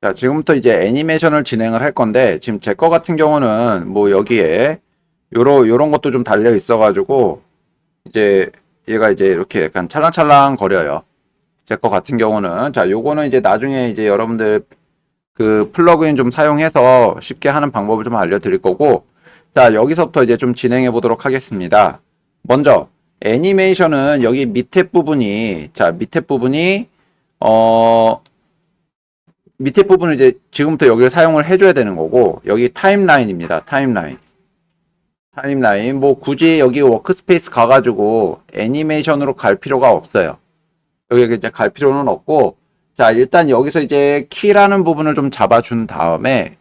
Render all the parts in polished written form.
자, 지금부터 이제 애니메이션을 진행을 할 건데, 지금 제 거 같은 경우는 뭐 여기에 요런 것도 좀 달려 있어가지고, 이제 얘가 이제 이렇게 약간 찰랑찰랑 거려요. 제 거 같은 경우는. 자, 요거는 이제 나중에 이제 여러분들 그 플러그인 좀 사용해서 쉽게 하는 방법을 좀 알려드릴 거고, 자, 여기서부터 이제 좀 진행해 보도록 하겠습니다. 먼저, 애니메이션은 여기 밑에 부분이, 자, 어, 밑에 부분을 이제 지금부터 여기를 사용을 해줘야 되는 거고, 여기 타임라인입니다. 타임라인. 타임라인. 뭐 굳이 여기 워크스페이스 가가지고 애니메이션으로 갈 필요가 없어요. 여기 이제 갈 필요는 없고, 자, 일단 여기서 이제 키라는 부분을 좀 잡아준 다음에,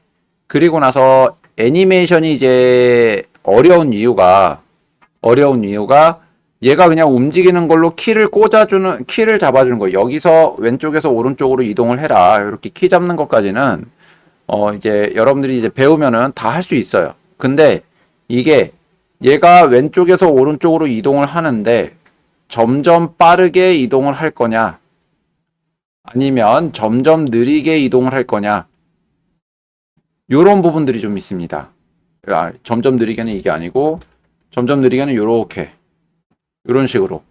그리고 나서 애니메이션이 이제 어려운 이유가 얘가 그냥 움직이는 걸로 키를 잡아주는 거예요. 여기서 왼쪽에서 오른쪽으로 이동을 해라. 이렇게 키 잡는 것까지는, 이제 여러분들이 이제 배우면은 다 할 수 있어요. 근데 이게 얘가 왼쪽에서 오른쪽으로 이동을 하는데 점점 빠르게 이동을 할 거냐, 아니면 점점 느리게 이동을 할 거냐, 요런 부분들이 좀 있습니다. 점점 느리게는 이게 아니고, 점점 느리게는 요렇게, 요런 식으로.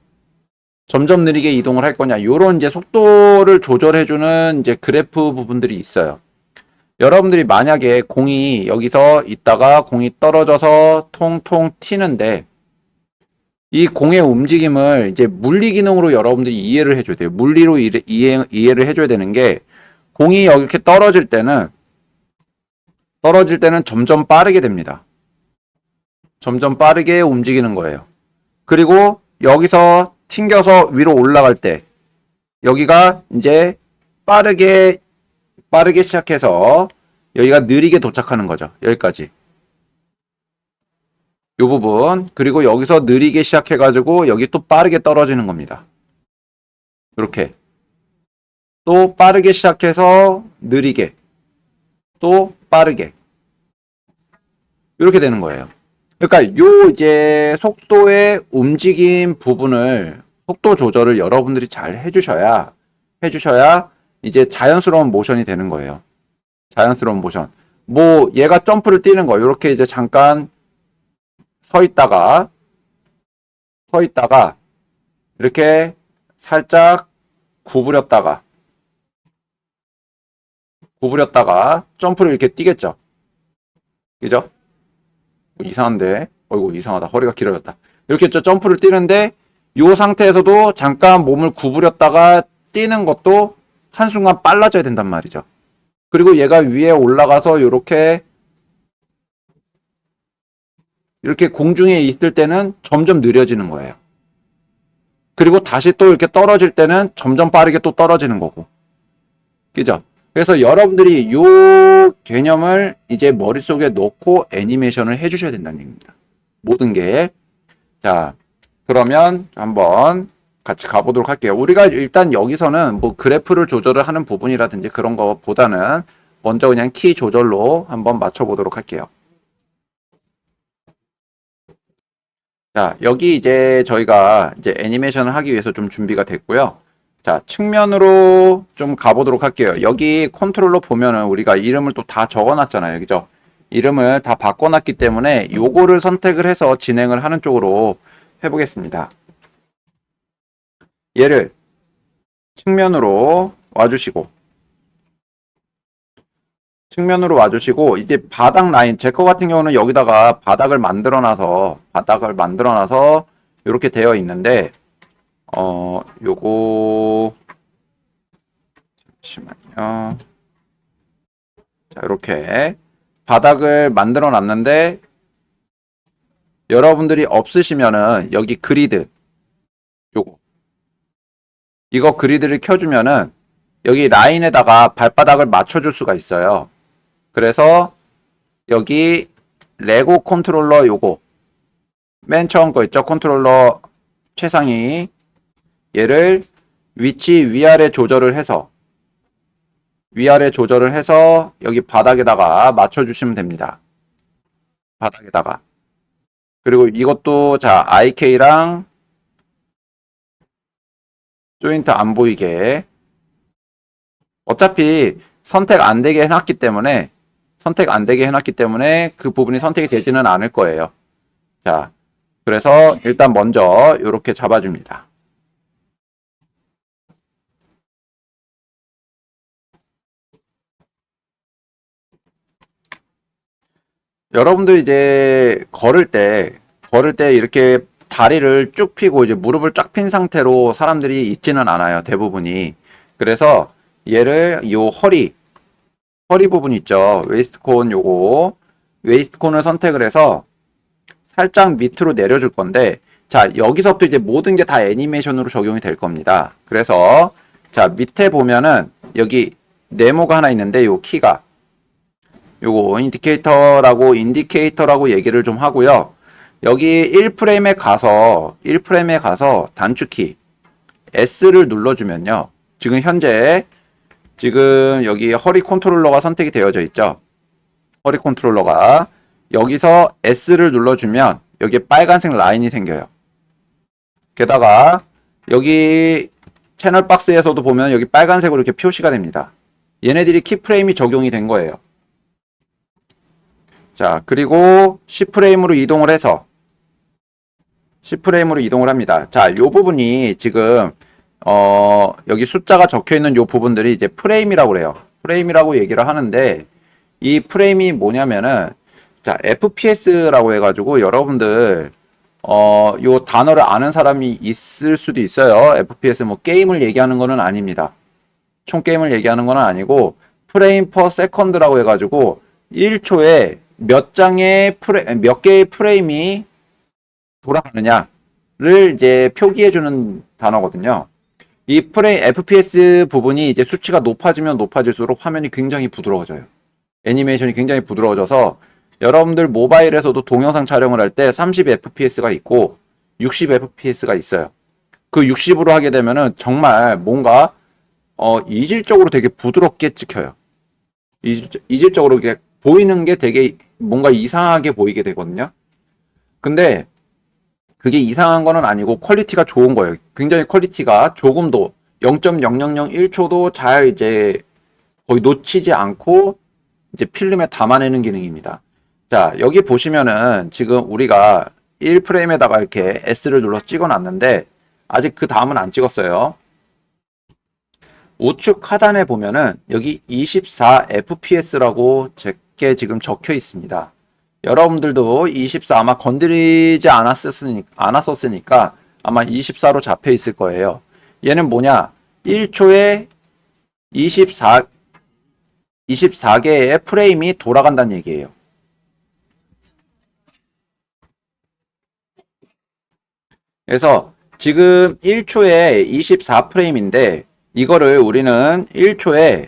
점점 느리게 이동을 할 거냐, 요런 이제 속도를 조절해주는 이제 그래프 부분들이 있어요. 여러분들이 만약에 공이 여기서 있다가 공이 떨어져서 통통 튀는데, 이 공의 움직임을 이제 물리 기능으로 여러분들이 이해를 해줘야 돼요. 물리로 이해를 해줘야 되는 게, 공이 이렇게 떨어질 때는 점점 빠르게 됩니다. 점점 빠르게 움직이는 거예요. 그리고 여기서 튕겨서 위로 올라갈 때, 여기가 이제 빠르게 시작해서 여기가 느리게 도착하는 거죠. 여기까지. 요 부분. 그리고 여기서 느리게 시작해가지고 여기 또 빠르게 떨어지는 겁니다. 이렇게. 또 빠르게 시작해서 느리게. 또 빠르게. 이렇게 되는 거예요. 그러니까 요 이제 속도의 움직임 부분을, 속도 조절을 여러분들이 잘 해주셔야 이제 자연스러운 모션이 되는 거예요. 자연스러운 모션. 뭐 얘가 점프를 뛰는 거, 이렇게 이제 잠깐 서 있다가 이렇게 살짝 구부렸다가 점프를 이렇게 뛰겠죠. 그죠? 이상한데, 어이구 이상하다, 허리가 길어졌다. 이렇게 점프를 뛰는데, 이 상태에서도 잠깐 몸을 구부렸다가 뛰는 것도 한순간 빨라져야 된단 말이죠. 그리고 얘가 위에 올라가서 이렇게 공중에 있을 때는 점점 느려지는 거예요. 그리고 다시 또 이렇게 떨어질 때는 점점 빠르게 또 떨어지는 거고. 그죠? 그래서 여러분들이 요 개념을 이제 머릿속에 넣고 애니메이션을 해주셔야 된다는 얘기입니다. 모든 게. 자, 그러면 한번 같이 가보도록 할게요. 우리가 일단 여기서는 뭐 그래프를 조절을 하는 부분이라든지 그런 거보다는 먼저 그냥 키 조절로 한번 맞춰보도록 할게요. 자, 여기 이제 저희가 이제 애니메이션을 하기 위해서 좀 준비가 됐고요. 자, 측면으로 좀 가보도록 할게요. 여기 컨트롤러 보면은 우리가 이름을 또 다 적어놨잖아요. 그죠? 이름을 다 바꿔놨기 때문에 요거를 선택을 해서 진행을 하는 쪽으로 해보겠습니다. 얘를 측면으로 와주시고, 이제 바닥 라인, 제 거 같은 경우는 여기다가 바닥을 만들어놔서 이렇게 되어 있는데, 요거, 잠시만요. 자, 이렇게 바닥을 만들어 놨는데, 여러분들이 없으시면은 여기 그리드, 이거 그리드를 켜주면은 여기 라인에다가 발바닥을 맞춰줄 수가 있어요. 그래서 여기 레고 컨트롤러 요거 맨 처음 거 있죠? 컨트롤러 최상위, 얘를 위치 위아래 조절을 해서 여기 바닥에다가 맞춰주시면 됩니다. 바닥에다가. 그리고 이것도 자, IK랑 조인트 안 보이게. 어차피 선택 안 되게 해놨기 때문에 그 부분이 선택이 되지는 않을 거예요. 자, 그래서 일단 먼저 이렇게 잡아줍니다. 여러분들 이제 걸을 때 이렇게 다리를 쭉 펴고 이제 무릎을 쫙 핀 상태로 사람들이 있지는 않아요. 대부분이. 그래서 얘를 요 허리 부분 있죠. 웨이스트콘을 선택을 해서 살짝 밑으로 내려줄 건데, 자, 여기서부터 이제 모든 게 다 애니메이션으로 적용이 될 겁니다. 그래서, 자, 밑에 보면은 여기 네모가 하나 있는데, 요 키가, 요거 인디케이터라고 얘기를 좀 하고요. 여기 1프레임에 가서 단축키 S를 눌러주면요. 지금 여기 허리 컨트롤러가 선택이 되어져 있죠. 허리 컨트롤러가 여기서 S를 눌러주면 여기에 빨간색 라인이 생겨요. 게다가 여기 채널 박스에서도 보면 여기 빨간색으로 이렇게 표시가 됩니다. 얘네들이 키프레임이 적용이 된 거예요. 자, 그리고 C프레임으로 이동을 합니다. 자, 요 부분이 지금 여기 숫자가 적혀 있는 요 부분들이 이제 프레임이라고 그래요. 프레임이라고 얘기를 하는데 이 프레임이 뭐냐면은 자, FPS라고 해가지고 여러분들 요 단어를 아는 사람이 있을 수도 있어요. FPS 뭐 게임을 얘기하는 거는 아닙니다. 총 게임을 얘기하는 거는 아니고 프레임 퍼 세컨드라고 해가지고 1초에 몇 개의 프레임이 돌아가느냐를 이제 표기해주는 단어거든요. 이 FPS 부분이 이제 수치가 높아지면 높아질수록 화면이 굉장히 부드러워져요. 애니메이션이 굉장히 부드러워져서 여러분들 모바일에서도 동영상 촬영을 할 때 30fps가 있고 60fps가 있어요. 그 60으로 하게 되면은 정말 뭔가 이질적으로 되게 부드럽게 찍혀요. 이질적으로 이렇게 보이는 게 되게 뭔가 이상하게 보이게 되거든요. 근데 그게 이상한 거는 아니고 퀄리티가 좋은 거예요. 굉장히 퀄리티가 조금도 0.0001초도 잘 이제 거의 놓치지 않고 이제 필름에 담아내는 기능입니다. 자, 여기 보시면은 지금 우리가 1프레임에다가 이렇게 S를 눌러 찍어 놨는데 아직 그 다음은 안 찍었어요. 우측 하단에 보면은 여기 24fps라고 제게 지금 적혀 있습니다. 여러분들도 24 아마 건드리지 않았었으니까 아마 24로 잡혀 있을 거예요. 얘는 뭐냐? 1초에 24개의 프레임이 돌아간다는 얘기예요. 그래서 지금 1초에 24프레임인데 이거를 우리는 1초에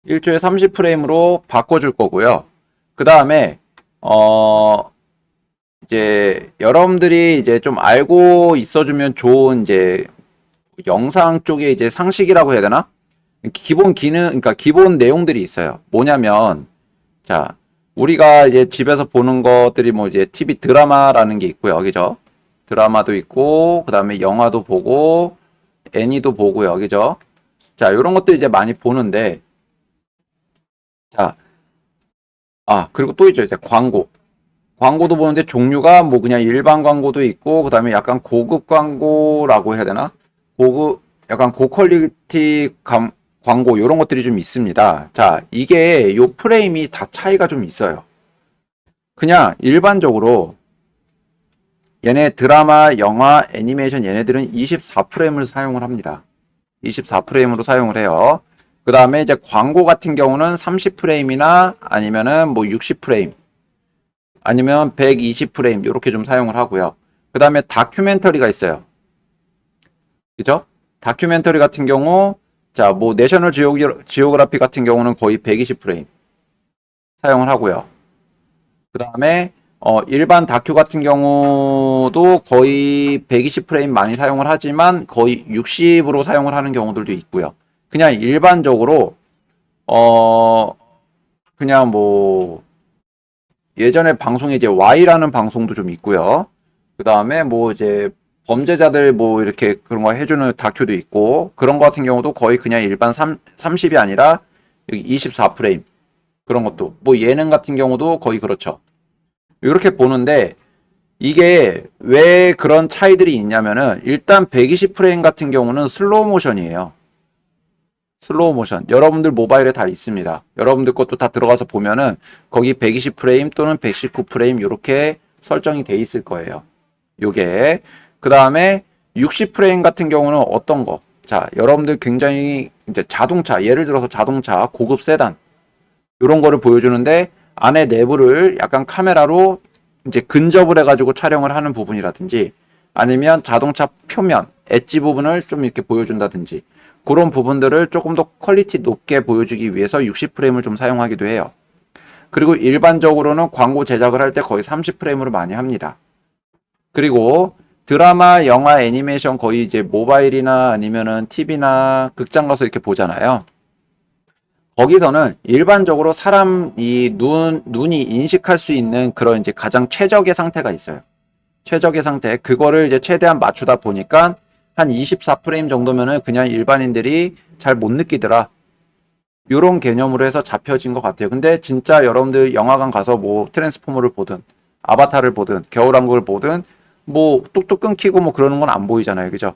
30프레임으로 바꿔줄 거고요. 그 다음에 이제 여러분들이 이제 좀 알고 있어주면 좋은 이제 영상 쪽에 이제 상식이라고 해야 되나? 기본 기능, 그러니까 기본 내용들이 있어요. 뭐냐면 자, 우리가 이제 집에서 보는 것들이 뭐 이제 TV 드라마라는 게 있고요. 그죠? 드라마도 있고, 그 다음에 영화도 보고, 애니도 보고요. 그죠? 자, 이런 것들 이제 많이 보는데, 자, 그리고 또 있죠. 이제 광고도 보는데 종류가 뭐 그냥 일반 광고도 있고, 그 다음에 약간 고급 광고라고 해야 되나? 약간 고퀄리티 광고, 이런 것들이 좀 있습니다. 자, 이게 요 프레임이 다 차이가 좀 있어요. 그냥 일반적으로 얘네 드라마, 영화, 애니메이션 얘네들은 24프레임을 사용을 합니다. 24프레임으로 사용을 해요. 그 다음에 이제 광고 같은 경우는 30프레임이나 아니면은 뭐 60프레임 아니면 120프레임 이렇게 좀 사용을 하고요. 그 다음에 다큐멘터리가 있어요. 그죠? 다큐멘터리 같은 경우 자, 뭐 내셔널 지오그라피 같은 경우는 거의 120프레임 사용을 하고요. 그 다음에 일반 다큐 같은 경우도 거의 120프레임 많이 사용을 하지만 거의 60으로 사용을 하는 경우들도 있고요. 그냥 일반적으로 그냥 뭐 예전에 방송에 이제 Y라는 방송도 좀 있고요. 그 다음에 뭐 이제 범죄자들 뭐 이렇게 그런 거 해주는 다큐도 있고 그런 거 같은 경우도 거의 그냥 일반 30이 아니라 여기 24프레임 그런 것도 뭐 예능 같은 경우도 거의 그렇죠. 이렇게 보는데 이게 왜 그런 차이들이 있냐면은 일단 120프레임 같은 경우는 슬로우 모션이에요. 슬로우 모션. 여러분들 모바일에 다 있습니다. 여러분들 것도 다 들어가서 보면은 거기 120프레임 또는 119프레임 이렇게 설정이 돼 있을 거예요. 요게. 그 다음에 60프레임 같은 경우는 어떤 거? 자, 여러분들 굉장히 이제 자동차, 예를 들어서 자동차, 고급 세단, 이런 거를 보여주는데 안에 내부를 약간 카메라로 이제 근접을 해가지고 촬영을 하는 부분이라든지 아니면 자동차 표면, 엣지 부분을 좀 이렇게 보여준다든지 그런 부분들을 조금 더 퀄리티 높게 보여주기 위해서 60프레임을 좀 사용하기도 해요. 그리고 일반적으로는 광고 제작을 할 때 거의 30프레임으로 많이 합니다. 그리고 드라마, 영화, 애니메이션 거의 이제 모바일이나 아니면은 TV나 극장 가서 이렇게 보잖아요. 거기서는 일반적으로 사람 이 눈이 인식할 수 있는 그런 이제 가장 최적의 상태가 있어요. 최적의 상태. 그거를 이제 최대한 맞추다 보니까 한 24프레임 정도면은 그냥 일반인들이 잘 못 느끼더라. 요런 개념으로 해서 잡혀진 것 같아요. 근데 진짜 여러분들 영화관 가서 뭐 트랜스포머를 보든 아바타를 보든 겨울왕국을 보든 뭐 뚝뚝 끊기고 뭐 그러는 건 안 보이잖아요. 그죠?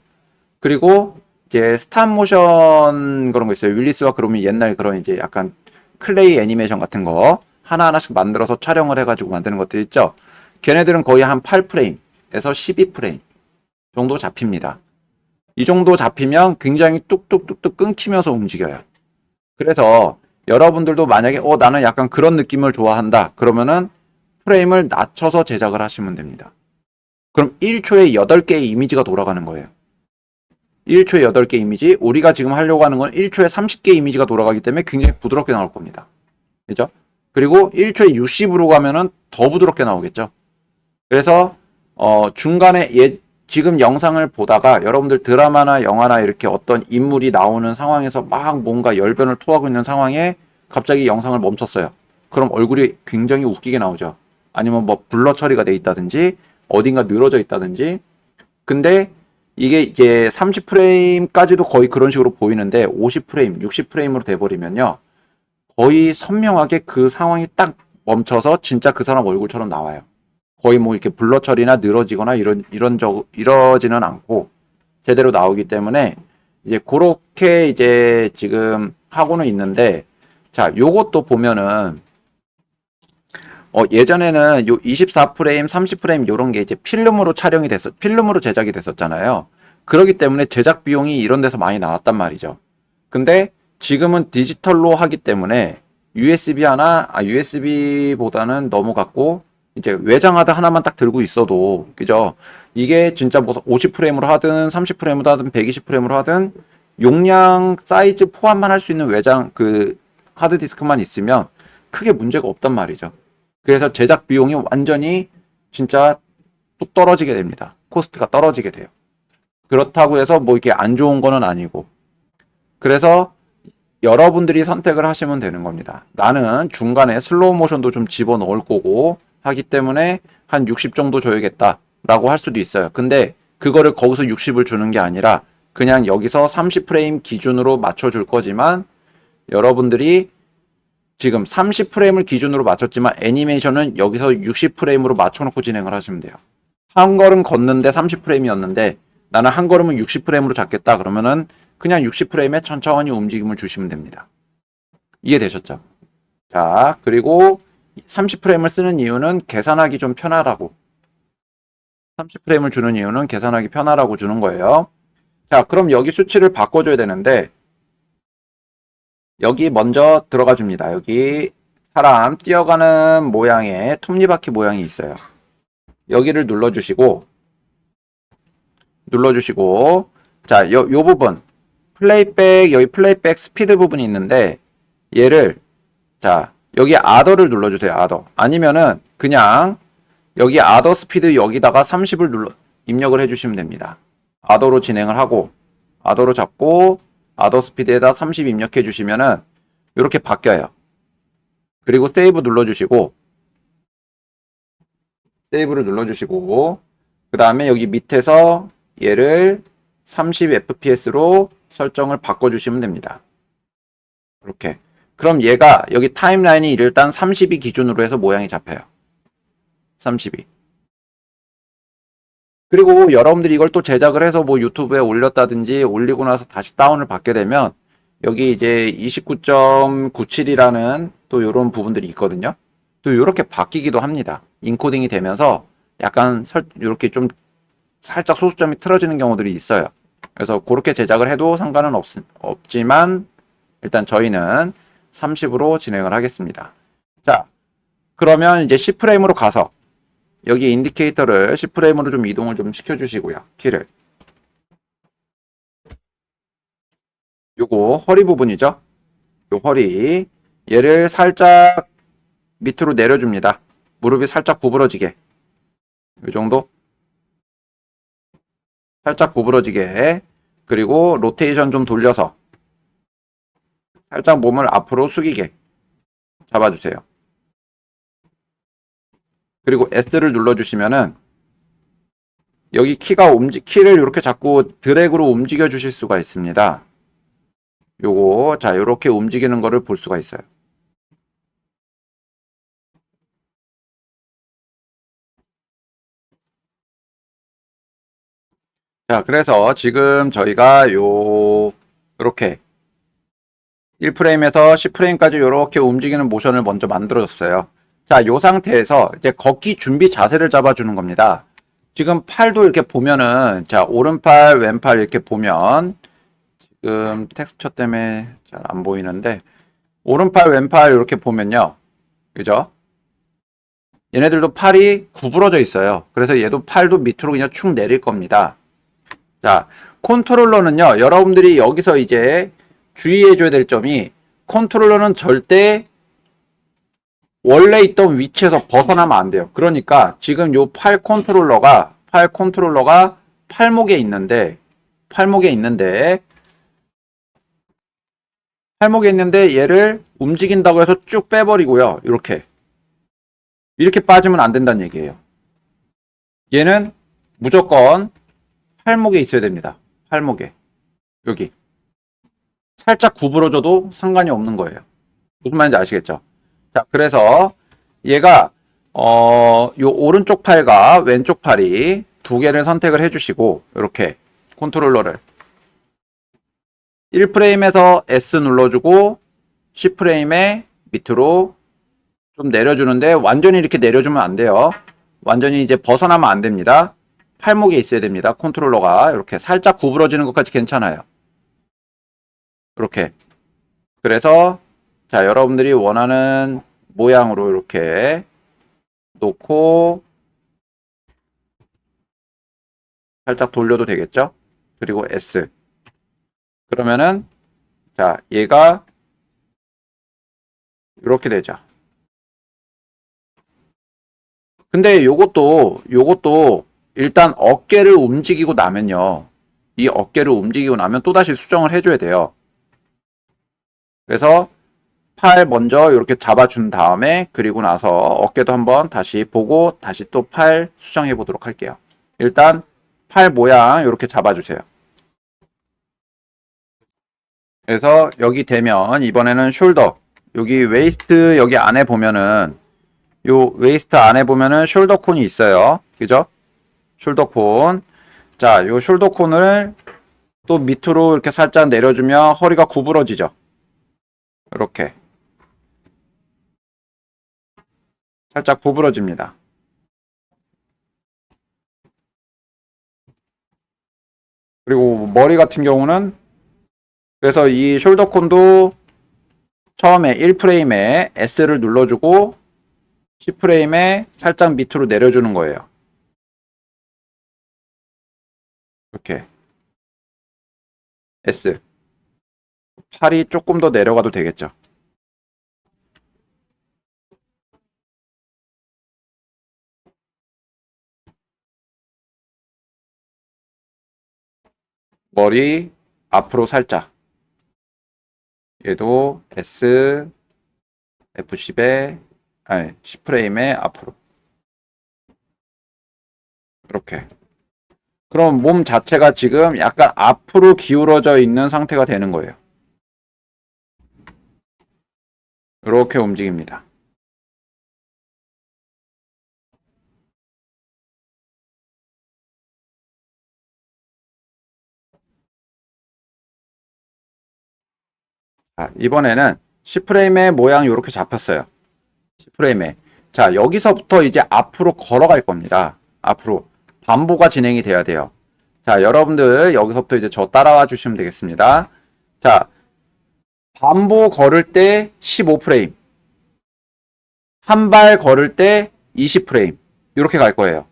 그리고 이제 스탑모션 그런 거 있어요. 윌리스와 그롬이 옛날 그런 이제 약간 클레이 애니메이션 같은 거 하나하나씩 만들어서 촬영을 해가지고 만드는 것들 있죠. 걔네들은 거의 한 8프레임에서 12프레임 정도 잡힙니다. 이 정도 잡히면 굉장히 뚝뚝뚝뚝 끊기면서 움직여요. 그래서 여러분들도 만약에 나는 약간 그런 느낌을 좋아한다. 그러면은 프레임을 낮춰서 제작을 하시면 됩니다. 그럼 1초에 8개의 이미지가 돌아가는 거예요. 1초에 8개 이미지, 우리가 지금 하려고 하는 건 1초에 30개 이미지가 돌아가기 때문에 굉장히 부드럽게 나올 겁니다. 그죠? 그리고 1초에 60으로 가면은 더 부드럽게 나오겠죠. 그래서 중간에 지금 영상을 보다가 여러분들 드라마나 영화나 이렇게 어떤 인물이 나오는 상황에서 막 뭔가 열변을 토하고 있는 상황에 갑자기 영상을 멈췄어요. 그럼 얼굴이 굉장히 웃기게 나오죠. 아니면 뭐 블러 처리가 돼 있다든지 어딘가 늘어져 있다든지. 근데 이게 이제 30프레임까지도 거의 그런 식으로 보이는데 50프레임, 60프레임으로 돼버리면요. 거의 선명하게 그 상황이 딱 멈춰서 진짜 그 사람 얼굴처럼 나와요. 거의 뭐 이렇게 블러 처리나 늘어지거나 이러지는 않고 제대로 나오기 때문에 이제 그렇게 이제 지금 하고는 있는데 자, 요것도 보면은 예전에는 요 24프레임, 30프레임 요런 게 이제 필름으로 제작이 됐었잖아요. 그렇기 때문에 제작 비용이 이런 데서 많이 나왔단 말이죠. 근데 지금은 디지털로 하기 때문에 USB보다는 넘어갔고 이제 외장하드 하나만 딱 들고 있어도 그죠? 이게 진짜 뭐 50프레임으로 하든 30프레임으로 하든 120프레임으로 하든 용량 사이즈 포함만 할 수 있는 외장 그 하드디스크만 있으면 크게 문제가 없단 말이죠. 그래서 제작 비용이 완전히 진짜 뚝 떨어지게 됩니다. 코스트가 떨어지게 돼요. 그렇다고 해서 뭐 이게 안 좋은 거는 아니고. 그래서 여러분들이 선택을 하시면 되는 겁니다. 나는 중간에 슬로우 모션도 좀 집어넣을 거고 하기 때문에 한 60 정도 줘야겠다라고 할 수도 있어요. 근데 그거를 거기서 60을 주는 게 아니라 그냥 여기서 30프레임 기준으로 맞춰줄 거지만 여러분들이 지금 30프레임을 기준으로 맞췄지만 애니메이션은 여기서 60프레임으로 맞춰놓고 진행을 하시면 돼요. 한 걸음 걷는데 30프레임이었는데 나는 한 걸음은 60프레임으로 잡겠다 그러면은 그냥 60프레임에 천천히 움직임을 주시면 됩니다. 이해되셨죠? 자, 그리고 30프레임을 쓰는 이유는 계산하기 좀 편하라고. 30프레임을 주는 이유는 계산하기 편하라고 주는 거예요. 자, 그럼 여기 수치를 바꿔줘야 되는데 여기 먼저 들어가 줍니다. 여기 사람 뛰어가는 모양의 톱니바퀴 모양이 있어요. 여기를 눌러주시고 자, 요 부분 여기 플레이백 스피드 부분이 있는데 얘를 자, 여기 아더를 눌러주세요. 아더. 아니면은 그냥 여기 아더 스피드 여기다가 30을 입력을 해주시면 됩니다. 아더로 진행을 하고 아더로 잡고 아더 스피드에다 30 입력해 주시면은 이렇게 바뀌어요. 그리고 세이브 눌러주시고 세이브를 눌러주시고 그 다음에 여기 밑에서 얘를 30fps로 설정을 바꿔주시면 됩니다. 이렇게. 그럼 얘가 여기 타임라인이 일단 30이 기준으로 해서 모양이 잡혀요. 32. 그리고 여러분들이 이걸 또 제작을 해서 뭐 유튜브에 올렸다든지 올리고 나서 다시 다운을 받게 되면 여기 이제 29.97이라는 또 이런 부분들이 있거든요. 또 이렇게 바뀌기도 합니다. 인코딩이 되면서 약간 이렇게 좀 살짝 소수점이 틀어지는 경우들이 있어요. 그래서 그렇게 제작을 해도 상관은 없지만 일단 저희는 30으로 진행을 하겠습니다. 자, 그러면 이제 C프레임으로 가서 여기 인디케이터를 C프레임으로 좀 이동을 좀 시켜주시고요. 키를. 요거 허리 부분이죠. 요 허리. 얘를 살짝 밑으로 내려줍니다. 무릎이 살짝 구부러지게. 요 정도. 살짝 구부러지게. 그리고 로테이션 좀 돌려서 살짝 몸을 앞으로 숙이게 잡아주세요. 그리고 S를 눌러주시면은 여기 키를 이렇게 자꾸 드래그로 움직여 주실 수가 있습니다. 요거, 자, 요렇게 움직이는 거를 볼 수가 있어요. 자, 그래서 지금 저희가 요렇게 1프레임에서 10프레임까지 요렇게 움직이는 모션을 먼저 만들어줬어요. 자, 요 상태에서 이제 걷기 준비 자세를 잡아주는 겁니다. 지금 팔도 이렇게 보면은, 자, 오른팔, 왼팔 이렇게 보면, 지금 텍스처 때문에 잘 안 보이는데, 오른팔, 왼팔 이렇게 보면요. 그죠? 얘네들도 팔이 구부러져 있어요. 그래서 얘도 팔도 밑으로 그냥 축 내릴 겁니다. 자, 컨트롤러는요, 여러분들이 여기서 이제 주의해줘야 될 점이, 컨트롤러는 절대 원래 있던 위치에서 벗어나면 안 돼요. 그러니까 지금 요 팔 컨트롤러가 팔목에 있는데, 팔목에 있는데, 팔목에 있는데 얘를 움직인다고 해서 쭉 빼버리고요. 이렇게 빠지면 안 된다는 얘기예요. 얘는 무조건 팔목에 있어야 됩니다. 팔목에. 여기. 살짝 구부러져도 상관이 없는 거예요. 무슨 말인지 아시겠죠? 자, 그래서 얘가 요 오른쪽 팔과 왼쪽 팔이 두 개를 선택을 해주시고 이렇게 컨트롤러를 1프레임에서 S 눌러주고 10프레임에 밑으로 좀 내려주는데 완전히 이렇게 내려주면 안 돼요. 완전히 이제 벗어나면 안 됩니다. 팔목에 있어야 됩니다. 컨트롤러가 이렇게 살짝 구부러지는 것까지 괜찮아요. 이렇게. 그래서 자, 여러분들이 원하는 모양으로 이렇게 놓고 살짝 돌려도 되겠죠? 그리고 S. 그러면은 자, 얘가 이렇게 되죠. 근데 요것도 일단 어깨를 움직이고 나면요. 이 어깨를 움직이고 나면 또다시 수정을 해줘야 돼요. 그래서 팔 먼저 이렇게 잡아준 다음에 그리고 나서 어깨도 한번 다시 보고 다시 또 팔 수정해 보도록 할게요. 일단 팔 모양 이렇게 잡아주세요. 그래서 여기 되면 이번에는 숄더 여기 웨이스트 여기 안에 보면은 요 웨이스트 안에 보면은 숄더 콘이 있어요. 그죠? 숄더 콘. 자, 요 숄더 콘을 또 밑으로 이렇게 살짝 내려주면 허리가 구부러지죠. 이렇게 살짝 구부러집니다. 그리고 머리 같은 경우는 그래서 이 숄더 콘도 처음에 1프레임에 S를 눌러주고 10프레임에 살짝 밑으로 내려주는 거예요. 이렇게 S. 팔이 조금 더 내려가도 되겠죠. 머리 앞으로 살짝. 얘도 S, F10에, 아니, 10프레임에 앞으로. 이렇게. 그럼 몸 자체가 지금 약간 앞으로 기울어져 있는 상태가 되는 거예요. 이렇게 움직입니다. 자, 이번에는 C프레임의 모양이 이렇게 잡혔어요. C프레임에. 자, 여기서부터 이제 앞으로 걸어갈 겁니다. 앞으로. 반보가 진행이 돼야 돼요. 자, 여러분들 여기서부터 이제 저 따라와 주시면 되겠습니다. 자, 반보 걸을 때 15프레임. 한 발 걸을 때 20프레임. 이렇게 갈 거예요.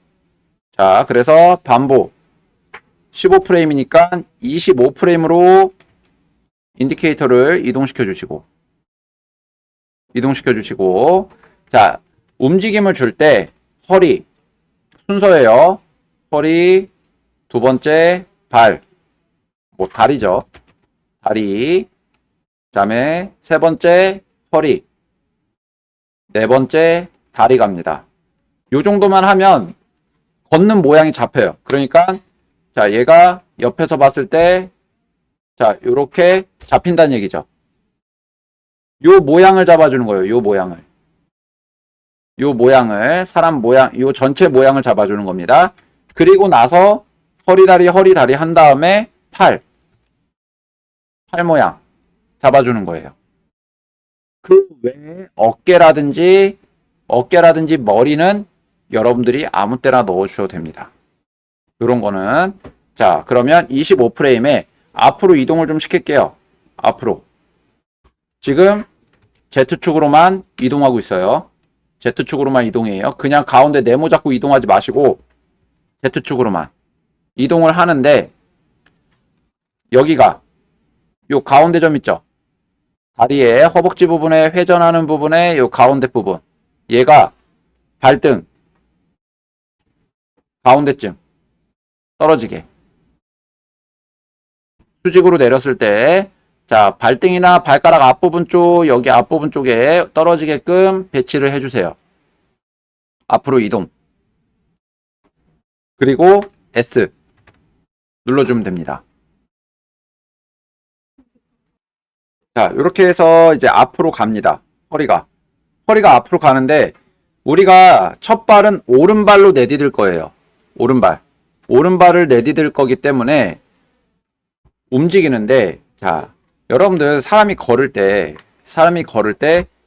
자, 그래서 반보 15프레임이니까 25프레임으로 인디케이터를 이동시켜 주시고 자, 움직임을 줄 때 허리 순서예요. 허리, 두 번째 발, 뭐 다리죠. 다리, 그다음에 세 번째 허리, 네 번째 다리 갑니다. 요 정도만 하면 걷는 모양이 잡혀요. 그러니까 자, 얘가 옆에서 봤을 때 자, 요렇게 잡힌다는 얘기죠. 요 모양을 잡아주는 거예요. 요 모양을 사람 모양, 요 전체 모양을 잡아주는 겁니다. 그리고 나서 허리 다리 한 다음에 팔 모양 잡아주는 거예요. 그 외에 어깨라든지 머리는 여러분들이 아무 때나 넣어주셔도 됩니다. 요런 거는 자, 그러면 25프레임에 앞으로 이동을 좀 시킬게요. 앞으로. 지금 Z축으로만 이동하고 있어요. Z축으로만 이동해요. 그냥 가운데 네모 잡고 이동하지 마시고 Z축으로만 이동을 하는데 여기가 요 가운데 점 있죠? 다리의 허벅지 부분에 회전하는 부분에 요 가운데 부분 얘가 발등 가운데쯤 떨어지게 수직으로 내렸을 때 자, 발등이나 발가락 앞부분 쪽, 여기 앞부분 쪽에 떨어지게끔 배치를 해주세요. 앞으로 이동. 그리고 S 눌러주면 됩니다. 자, 이렇게 해서 이제 앞으로 갑니다. 허리가 앞으로 가는데 우리가 첫 발은 오른발로 내디딜 거예요. 오른발을 내디딜 거기 때문에 움직이는데 자, 여러분들 사람이 걸을 때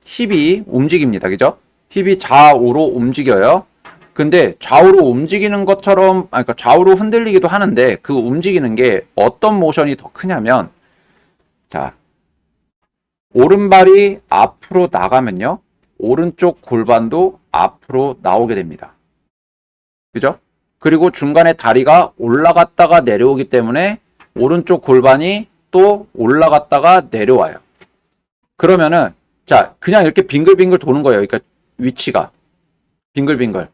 힙이 움직입니다. 그죠? 힙이 좌우로 움직여요. 근데 좌우로 움직이는 것처럼 그러니까 좌우로 흔들리기도 하는데 그 움직이는 게 어떤 모션이 더 크냐면 자, 오른발이 앞으로 나가면요. 오른쪽 골반도 앞으로 나오게 됩니다. 그죠? 그리고 중간에 다리가 올라갔다가 내려오기 때문에 오른쪽 골반이 또 올라갔다가 내려와요. 그러면은 자, 그냥 이렇게 빙글빙글 도는 거예요. 그러니까 위치가 빙글빙글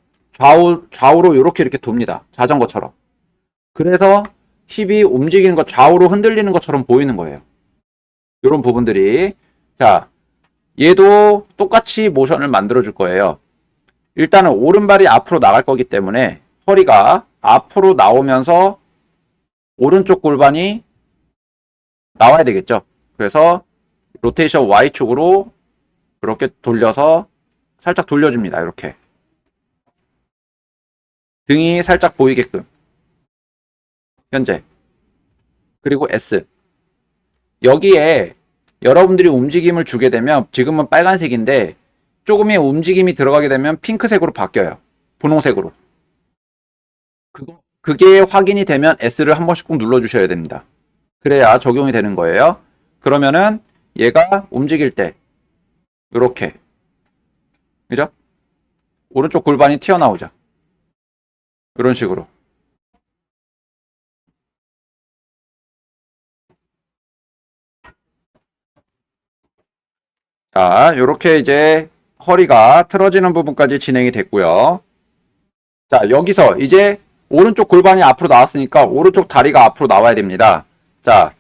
좌우로 이렇게 돕니다. 자전거처럼. 그래서 힙이 움직이는 것 좌우로 흔들리는 것처럼 보이는 거예요. 이런 부분들이 자, 얘도 똑같이 모션을 만들어 줄 거예요. 일단은 오른발이 앞으로 나갈 거기 때문에 허리가 앞으로 나오면서 오른쪽 골반이 나와야 되겠죠. 그래서 로테이션 Y축으로 이렇게 돌려서 살짝 돌려줍니다. 이렇게 등이 살짝 보이게끔 현재. 그리고 S 여기에 여러분들이 움직임을 주게 되면 지금은 빨간색인데 조금의 움직임이 들어가게 되면 핑크색으로 바뀌어요. 분홍색으로. 그게 확인이 되면 S를 한 번씩 꼭 눌러주셔야 됩니다. 그래야 적용이 되는 거예요. 그러면은 얘가 움직일 때 이렇게 그죠? 오른쪽 골반이 튀어나오죠. 이런 식으로. 자, 요렇게 이제 허리가 틀어지는 부분까지 진행이 됐고요. 자, 여기서 이제 오른쪽 골반이 앞으로 나왔으니까 오른쪽 다리가 앞으로 나와야 됩니다. 자,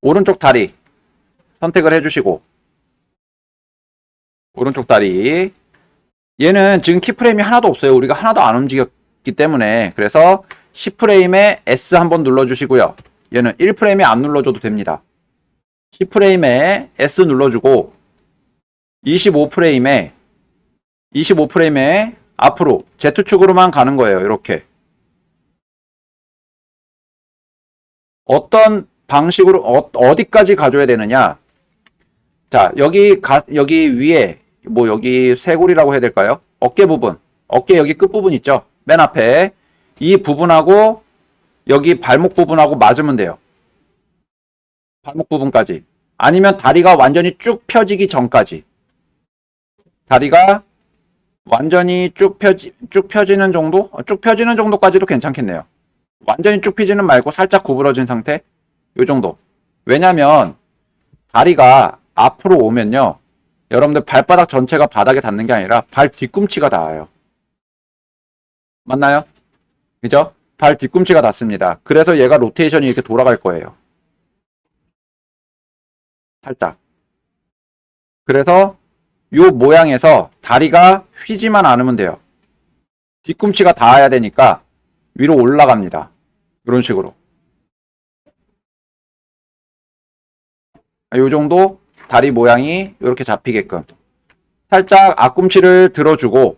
오른쪽 다리 선택을 해주시고 오른쪽 다리 얘는 지금 키프레임이 하나도 없어요. 우리가 하나도 안 움직였기 때문에 그래서 10프레임에 S 한번 눌러주시고요. 얘는 1프레임에 안 눌러줘도 됩니다. 10프레임에 S 눌러주고 25프레임에 앞으로 Z축으로만 가는 거예요. 이렇게. 어떤 방식으로 어디까지 가줘야 되느냐? 자, 여기 위에 뭐 여기 쇄골이라고 해야 될까요? 어깨 부분. 어깨 여기 끝 부분 있죠? 맨 앞에 이 부분하고 여기 발목 부분하고 맞으면 돼요. 발목 부분까지. 아니면 다리가 완전히 쭉 펴지기 전까지. 다리가 완전히 쭉 펴지는 정도? 쭉 펴지는 정도까지도 괜찮겠네요. 완전히 쭉 펴지는 말고 살짝 구부러진 상태? 요 정도. 왜냐면 다리가 앞으로 오면요. 여러분들 발바닥 전체가 바닥에 닿는 게 아니라 발 뒤꿈치가 닿아요. 맞나요? 그죠? 발 뒤꿈치가 닿습니다. 그래서 얘가 로테이션이 이렇게 돌아갈 거예요. 살짝. 그래서 요 모양에서 다리가 휘지만 않으면 돼요. 뒤꿈치가 닿아야 되니까 위로 올라갑니다. 이런 식으로. 요 정도 다리 모양이 이렇게 잡히게끔. 살짝 앞꿈치를 들어주고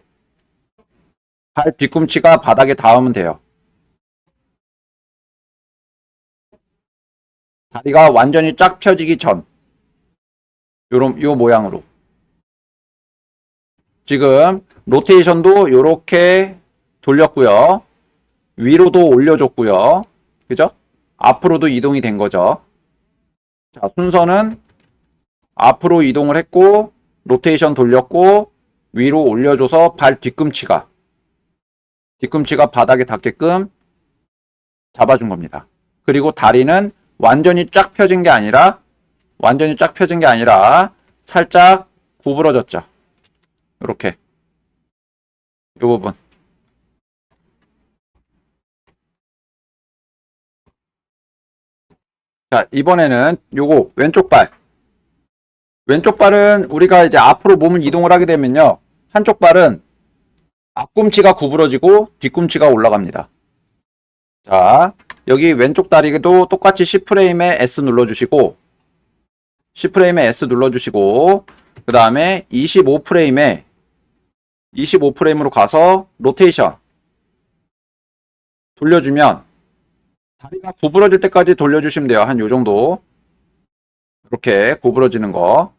발 뒤꿈치가 바닥에 닿으면 돼요. 다리가 완전히 쫙 펴지기 전. 요 모양으로. 지금 로테이션도 요렇게 돌렸고요. 위로도 올려줬고요. 그죠? 앞으로도 이동이 된 거죠. 자, 순서는 앞으로 이동을 했고 로테이션 돌렸고 위로 올려줘서 발 뒤꿈치가 바닥에 닿게끔 잡아준 겁니다. 그리고 다리는 완전히 쫙 펴진 게 아니라 살짝 구부러졌죠. 이렇게 이 부분. 자, 이번에는 요거 왼쪽 발은 우리가 이제 앞으로 몸을 이동을 하게 되면요. 한쪽 발은 앞꿈치가 구부러지고 뒤꿈치가 올라갑니다. 자, 여기 왼쪽 다리도 똑같이 10프레임에 S 눌러주시고 그 다음에 25프레임으로 가서 로테이션 돌려주면 다리가 구부러질 때까지 돌려주시면 돼요. 한 요 정도. 이렇게 구부러지는 거.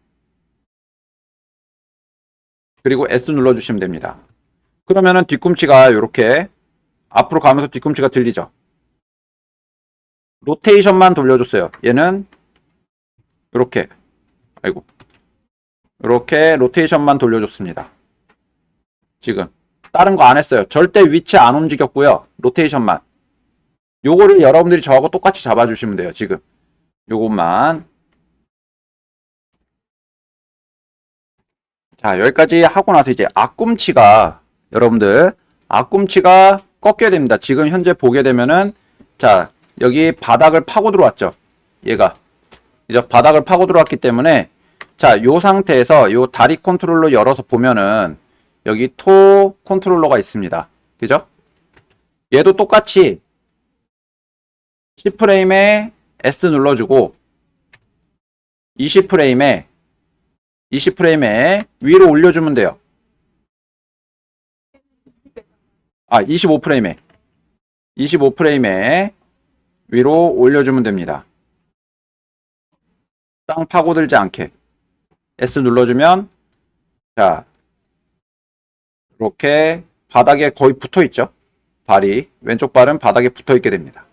그리고 S 눌러주시면 됩니다. 그러면은 뒤꿈치가 이렇게 앞으로 가면서 뒤꿈치가 들리죠. 로테이션만 돌려줬어요. 얘는 이렇게 이렇게 로테이션만 돌려줬습니다. 지금 다른 거 안 했어요. 절대 위치 안 움직였고요. 로테이션만. 요거를 여러분들이 저하고 똑같이 잡아주시면 돼요. 지금 요것만. 자, 여기까지 하고 나서 이제 여러분들 앞꿈치가 꺾여야 됩니다. 지금 현재 보게 되면은 자, 여기 바닥을 파고 들어왔죠. 얘가 이제 바닥을 파고 들어왔기 때문에 자, 요 상태에서 요 다리 컨트롤러 열어서 보면은 여기 토 컨트롤러가 있습니다. 그죠? 얘도 똑같이 10프레임에 S 눌러주고 20프레임에 위로 올려주면 돼요. 25프레임에 위로 올려주면 됩니다. 땅 파고들지 않게 S 눌러주면 자, 이렇게 바닥에 거의 붙어 있죠. 왼쪽 발은 바닥에 붙어 있게 됩니다.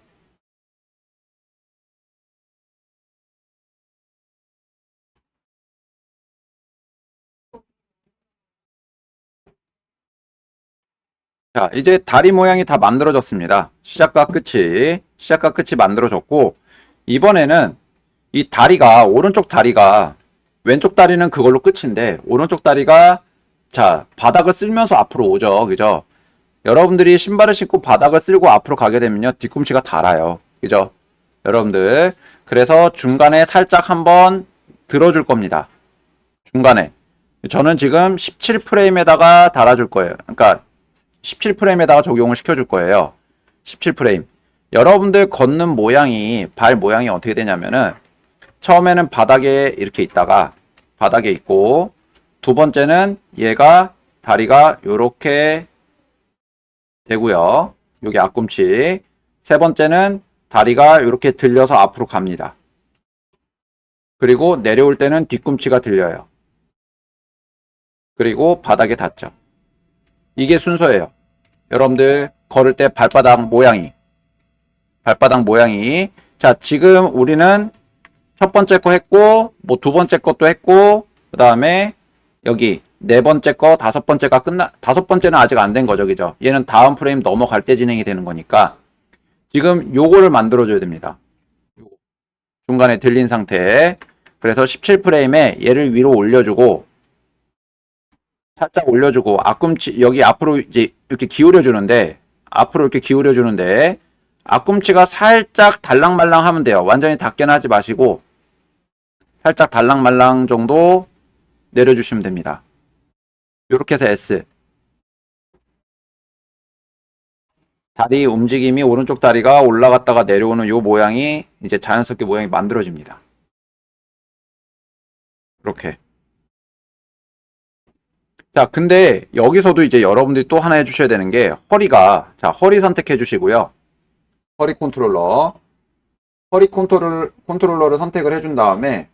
자, 이제 다리 모양이 다 만들어졌습니다. 시작과 끝이 만들어졌고, 이번에는 이 다리가, 오른쪽 다리가, 왼쪽 다리는 그걸로 끝인데, 오른쪽 다리가, 자, 바닥을 쓸면서 앞으로 오죠. 그죠? 여러분들이 신발을 신고 바닥을 쓸고 앞으로 가게 되면요, 뒤꿈치가 닳아요. 그죠? 여러분들. 그래서 중간에 살짝 한번 들어줄 겁니다. 중간에. 저는 지금 17프레임에다가 달아줄 거예요. 그러니까, 17프레임에다가 적용을 시켜줄 거예요. 17프레임. 여러분들 걷는 모양이, 발 모양이 어떻게 되냐면은, 처음에는 바닥에 이렇게 있다가, 바닥에 있고, 두 번째는 얘가, 다리가 요렇게 되고요. 여기 앞꿈치. 세 번째는 다리가 이렇게 들려서 앞으로 갑니다. 그리고 내려올 때는 뒤꿈치가 들려요. 그리고 바닥에 닿죠. 이게 순서예요. 여러분들 걸을 때 발바닥 모양이. 자, 지금 우리는 첫 번째 거 했고, 뭐 두 번째 것도 했고, 그 다음에 여기 네 번째 거, 다섯 번째가 다섯 번째는 아직 안 된 거죠. 그죠? 얘는 다음 프레임 넘어갈 때 진행이 되는 거니까 지금 요거를 만들어줘야 됩니다. 중간에 들린 상태. 그래서 17프레임에 얘를 위로 올려주고, 살짝 올려주고, 앞꿈치, 여기 앞으로 이제 이렇게 기울여주는데, 앞꿈치가 살짝 달랑말랑 하면 돼요. 완전히 닿게는 하지 마시고, 살짝 달랑말랑 정도 내려주시면 됩니다. 이렇게 해서 S. 다리 움직임이 오른쪽 다리가 올라갔다가 내려오는 요 모양이 이제 자연스럽게 모양이 만들어집니다. 이렇게. 자, 근데 여기서도 이제 여러분들이 또 하나 해주셔야 되는 게 허리가, 자, 허리 선택해 주시고요. 허리 컨트롤러를 선택을 해준 다음에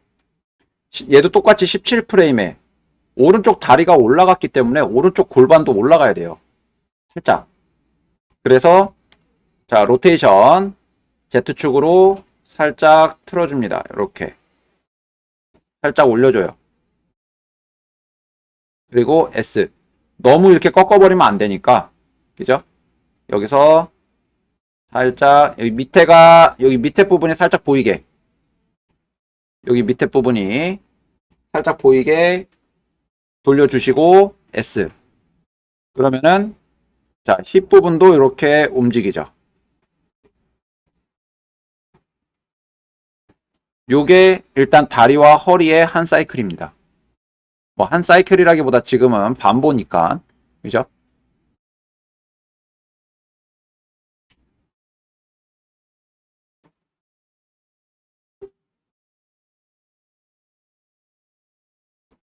얘도 똑같이 17프레임에 오른쪽 다리가 올라갔기 때문에 오른쪽 골반도 올라가야 돼요. 살짝. 그래서 자, 로테이션 Z축으로 살짝 틀어줍니다. 이렇게 살짝 올려줘요. 그리고 S. 너무 이렇게 꺾어버리면 안 되니까, 그죠? 여기서 살짝 여기 밑에 부분이 살짝 보이게, 여기 밑에 부분이 살짝 보이게 돌려주시고 S. 그러면은 자, 힙 부분도 이렇게 움직이죠. 요게 일단 다리와 허리의 한 사이클입니다. 뭐 한 사이클이라기보다 지금은 반보니까, 그죠?